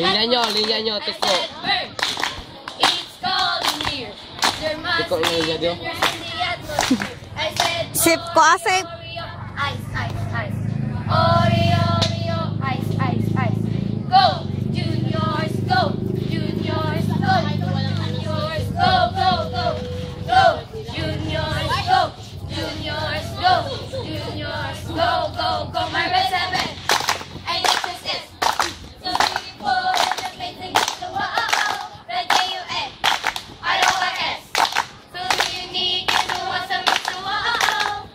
Linya nyo, tiko. Tiko yung linya nyo. Sip ko, sip. Ice. Oreo, ice. Go, juniors, go. Juniors, go. Juniors, go. Go, juniors, go. Juniors, go. Juniors, go. Marvel 7. I need to sit. So beautiful, and the amazing. So wow, the J-U-S. R-O-R-S. So unique, and so awesome. So wow.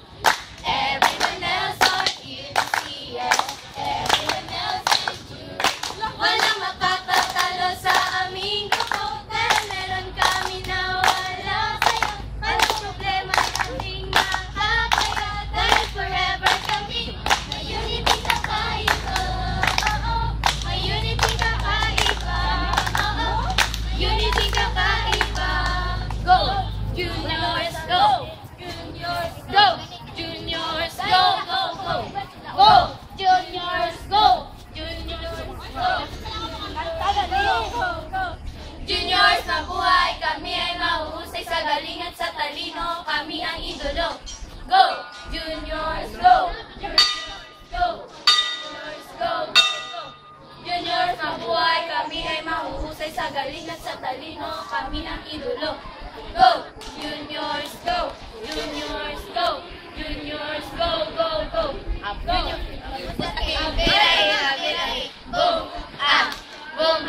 Everyone else on you to see it. Everyone else is you. Walang makakatalo sa aming grupo. Dahil meron kami na wala sa'yo. Walang problema kaming makakaya. Dahil forever kami. May unity na kaiba. May unity na kaiba. Unity ka kaiba. Go! Juniors, go! Juniors, go! Juniors, go! Go! Juniors, go! Juniors, go! Juniors, mabuhay! Kami ay mahuhusay sa galing at sa talino. Kami ang idolo. Go! Juniors, go! Go! Juniors, go! Juniors, mabuhay! Kami ay mahuhusay sa galing at sa talino. Kami ang idolo. Go! Juniors, go! Juniors, go! Juniors, go! Go! Birahi. Boom! Boom!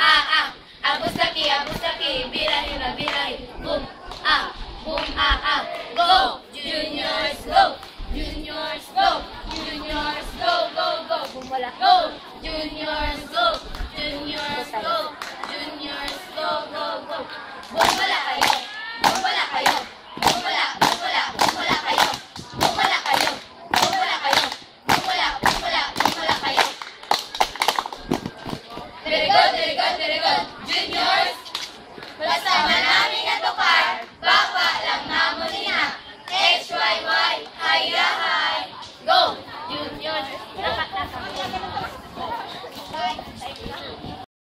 Abustaki, birahi. Boom! Boom! Go! Juniors, go! Juniors, go! Juniors, go! Boom! Wala. Go! Juniors, go! Juniors, go! Juniors, go! Boom! Wala kayo! Boom! Wala kayo! Boom! Wala kayo! Boom! Wala kayo! Boom! Wala kayo! Boom! Wala kayo! There you go!